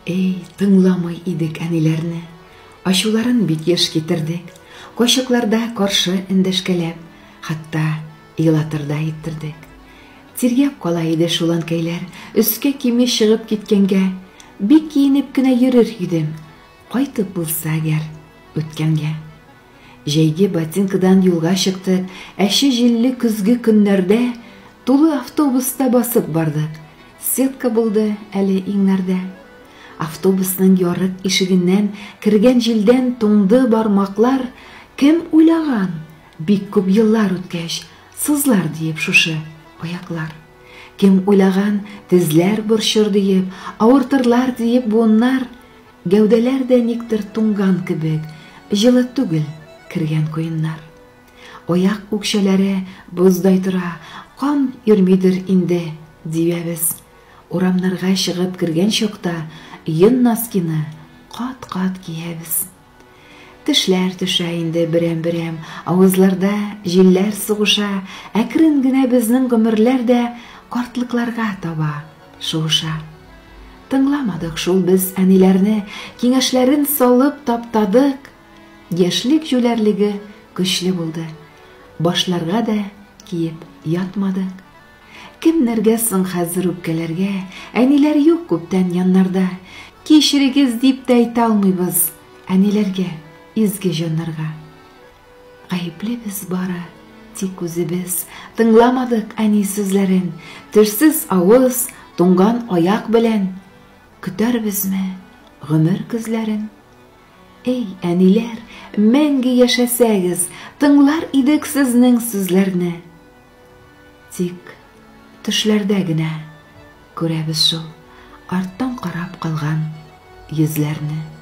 Тыңламый идек әниләрне, ачуларын бик еш китердек, кайчакларда каршы эндәшкәләп, хатта елатырда иттердек. Тиргәп кала иде шул анкәйләр, өскә киме чыгып киткәнгә, бик киенеп кенә йөрер идем, кайтып булса әгәр үткәнгә. Җәйге ботинкадан юлга чыктык, әче җилле көзге көннәрдә, тулы автобуста басып бардык. Сетка булды әле иңнәрдә. Автобусның ярык ишегеннән кергән җилдән туңды бармаклар, кем уйлаган, бик күп еллар үткәч, сызлар диеп шушы аяклар. Кем уйлаган, тезләр борчыр диеп, авыртырлар диеп буыннар, гәүдәләр дә никтер туңган кебек, җылы түгел кергән куеннар. Аяк үкчәләре боздай тора, кан йөрмидер инде дибәбез. Урамнарга чыгып кергән чакта, йын носкины кат-кат киябез. Тешләр төшә инде берәм-берәм, авызларда җилләр сугыша, әкрен генә безнең гомерләр дә картлыкларга таба шуыша. Тыңламадык шул без әниләрне, киңәшләрен салып таптадык. Яшьлек җүләрлеге көчле булды, башларга да киеп ятмадык. Кемнәргә соң хәзер үпкәләргә, әниләр юк күптән яннарда. Кичерегез дип тә әйтә алмыйбыз әниләргә, изге җаннарга. Гаепле без бары, тик үзебез тыңламадык әни сүзләрен, тешсез авыз, туңган аяк белән көтәрбезме гомер көзләрен. Әниләр, мәңге яшәсәгез, тыңлар идек сезнең сүзләрне. Тик төшләрдә генә күрәбез шул арттан карап калган йөзләрне.